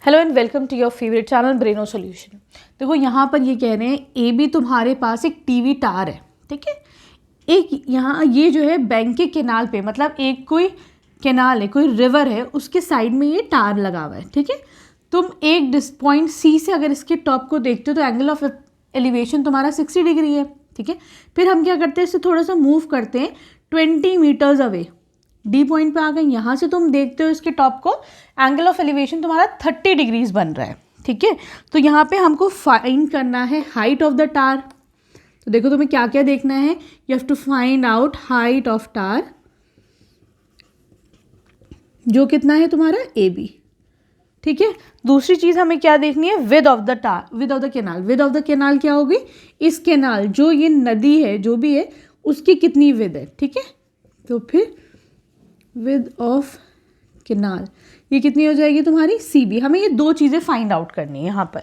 Hello and welcome to your favourite channel Braino solution. देखो यहाँ पर ये कह रहे हैं ए बी तुम्हारे पास एक टीवी टावर है, ठीक है। एक यहाँ ये जो है बैंक के केनाल पे, मतलब एक कोई केनाल है, कोई रिवर है, उसके साइड में ये टावर लगा हुआ है, ठीक है। तुम एक पॉइंट सी से अगर इसके टॉप को देखते हो तो एंगल ऑफ एलिवेशन तुम्हारा 60 डिग्री है, ठीक है। फिर हम क्या करते हैं, इससे थोड़ा सा मूव करते हैं 20 मीटर्स अवे, डी पॉइंट पे आ गए। यहाँ से तुम देखते हो इसके टॉप को, एंगल ऑफ एलिवेशन तुम्हारा 30 डिग्रीज बन रहा है, ठीक है। तो यहाँ पे हमको फाइंड करना है हाइट ऑफ द टावर। तो देखो तुम्हें क्या क्या देखना है, you have to find out height of tower, जो कितना है तुम्हारा ए बी, ठीक है। दूसरी चीज़ हमें क्या देखनी है, with of the tower, with of the canal. With of the canal क्या होगी, इस केनाल जो ये नदी है जो भी है उसकी कितनी विद है, ठीक है। तो फिर विद ऑफ केनाल ये कितनी हो जाएगी तुम्हारी सी बी। हमें ये दो चीज़ें फाइंड आउट करनी है यहाँ पर।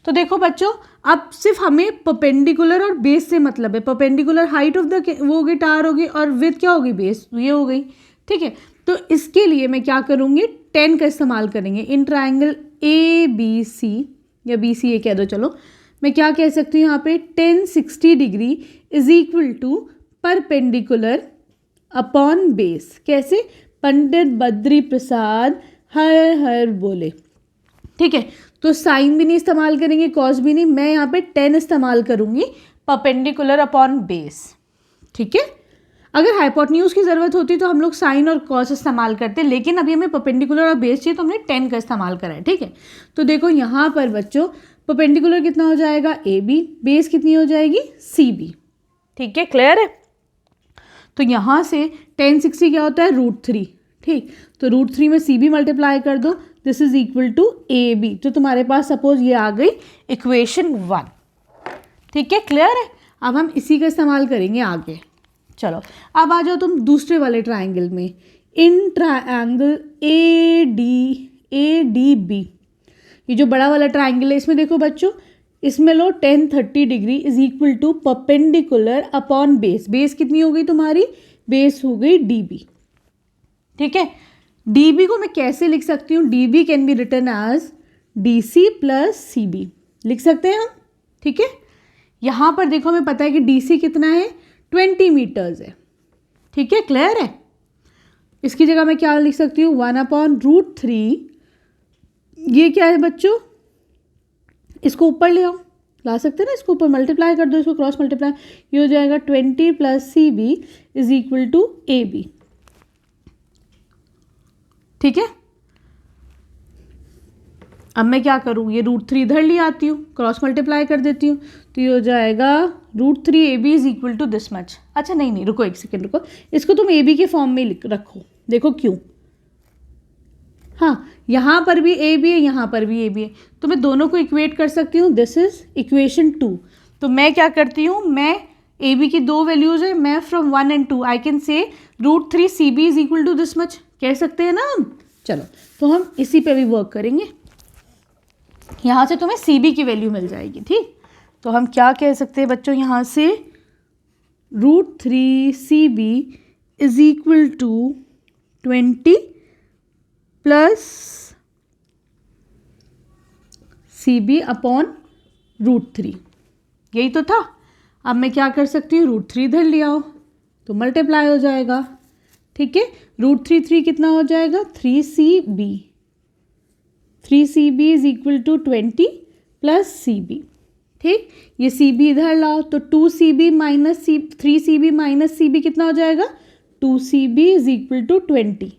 तो देखो बच्चों, अब सिर्फ हमें परपेंडिकुलर और बेस से मतलब है। परपेंडिकुलर हाइट ऑफ द वो होगी, टावर होगी, और विद क्या होगी, बेस, ये हो गई, ठीक है। तो इसके लिए मैं क्या करूँगी, 10 का इस्तेमाल करेंगे। इन ट्राइंगल ए बी सी, या बी सी ए कह दो, चलो मैं क्या कह सकती हूँ यहाँ पे, 10 60 degree is equal to perpendicular upon base. कैसे, पंडित बद्री प्रसाद हर हर बोले, ठीक है। तो साइन भी नहीं इस्तेमाल करेंगे, कॉस भी नहीं, मैं यहाँ पे 10 इस्तेमाल करूँगी, परपेंडिकुलर अपॉन बेस, ठीक है। अगर हाइपोटेन्यूज की ज़रूरत होती तो हम लोग साइन और कॉस इस्तेमाल करते, लेकिन अभी हमें परपेंडिकुलर और बेस चाहिए तो हमने 10 का इस्तेमाल करा है, ठीक है। तो देखो यहाँ पर बच्चों, परपेंडिकुलर कितना हो जाएगा ए बी, बेस कितनी हो जाएगी सी बी, ठीक है, क्लियर है। तो यहाँ से 10 60 क्या होता है, √3, ठीक। तो √3 में सी बी मल्टीप्लाई कर दो, this is equal to A B. तो तुम्हारे पास सपोज ये आ गई इक्वेशन 1, ठीक है, क्लियर है। अब हम इसी का इस्तेमाल करेंगे आगे। चलो अब आ जाओ तुम दूसरे वाले ट्राइंगल में। In triangle A D B, ये जो बड़ा वाला ट्राइंगल है, इसमें देखो बच्चों, इसमें लो 10 30 degree is equal to perpendicular upon base. Base कितनी हो गई तुम्हारी, बेस हो गई डी बी, ठीक है। डी बी को मैं कैसे लिख सकती हूँ, D B can be written as D C plus C B, लिख सकते हैं हम, ठीक है। यहाँ पर देखो हमें पता है कि डी सी कितना है, 20 मीटर्स है, ठीक है, क्लियर है। इसकी जगह मैं क्या लिख सकती हूँ, 1/√3। ये क्या है बच्चों, इसको ऊपर ले आओ, ला सकते हैं ना, इसको ऊपर मल्टीप्लाई कर दो, इसको क्रॉस मल्टीप्लाई, ये हो जाएगा 20 plus C B is equal to A B, ठीक है। अब मैं क्या करूँ, ये √3 इधर ले आती हूँ, क्रॉस मल्टीप्लाई कर देती हूँ, तो ये हो जाएगा √3 A B is equal to this much. अच्छा नहीं, रुको एक सेकेंड, रुको, इसको तुम ए बी के फॉर्म में रखो, देखो क्यों। हाँ, यहाँ पर भी ए बी है, यहाँ पर भी ए बी है, तो मैं दोनों को इक्वेट कर सकती हूँ, दिस इज इक्वेशन 2। तो मैं क्या करती हूँ, मैं ए बी की दो वैल्यूज है, मैं from 1 and 2 I can say √3 C B is equal to this much, कह सकते हैं ना हम। चलो तो हम इसी पे भी वर्क करेंगे, यहाँ से तुम्हें सी बी की वैल्यू मिल जाएगी, ठीक। तो हम क्या कह सकते हैं बच्चों, यहाँ से √3 C B is equal to 20 plus C B upon √3, यही तो था। अब मैं क्या कर सकती हूँ, √3 इधर ले आओ तो मल्टीप्लाई हो जाएगा, ठीक है। √3 कितना हो जाएगा, 3CB, 3CB is equal to 20 plus CB, ठीक। ये CB इधर लाओ तो 2CB minus 3CB minus CB कितना हो जाएगा, 2CB इज इक्वल टू 20,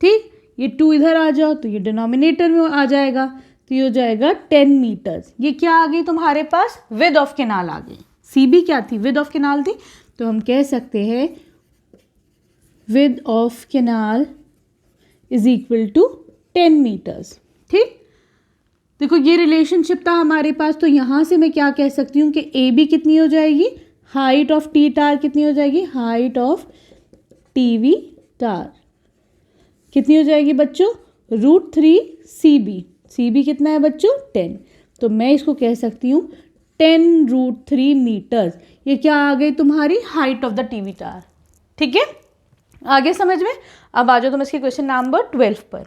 ठीक। ये 2 इधर आ जाओ तो ये डिनोमिनेटर में आ जाएगा, तो ये हो जाएगा 10 मीटर्स। ये क्या आ गई तुम्हारे पास, विद ऑफ केनाल आ गई। CB क्या थी, विद ऑफ केनाल थी, तो हम कह सकते हैं width of canal is equal to 10 metres, ठीक। देखो ये रिलेशनशिप था हमारे पास, तो यहाँ से मैं क्या कह सकती हूँ कि ए बी कितनी हो जाएगी, हाइट ऑफ टी टार कितनी हो जाएगी, हाइट ऑफ टीवी टार कितनी हो जाएगी बच्चों, √3 सी बी। सी बी कितना है बच्चों, 10। तो मैं इसको कह सकती हूँ 10√3 मीटर्स। ये क्या आ गई तुम्हारी हाइट ऑफ द टीवी टार, ठीक है। आगे समझ में। अब आ जाओ तुम इसके क्वेश्चन नंबर 12 पर।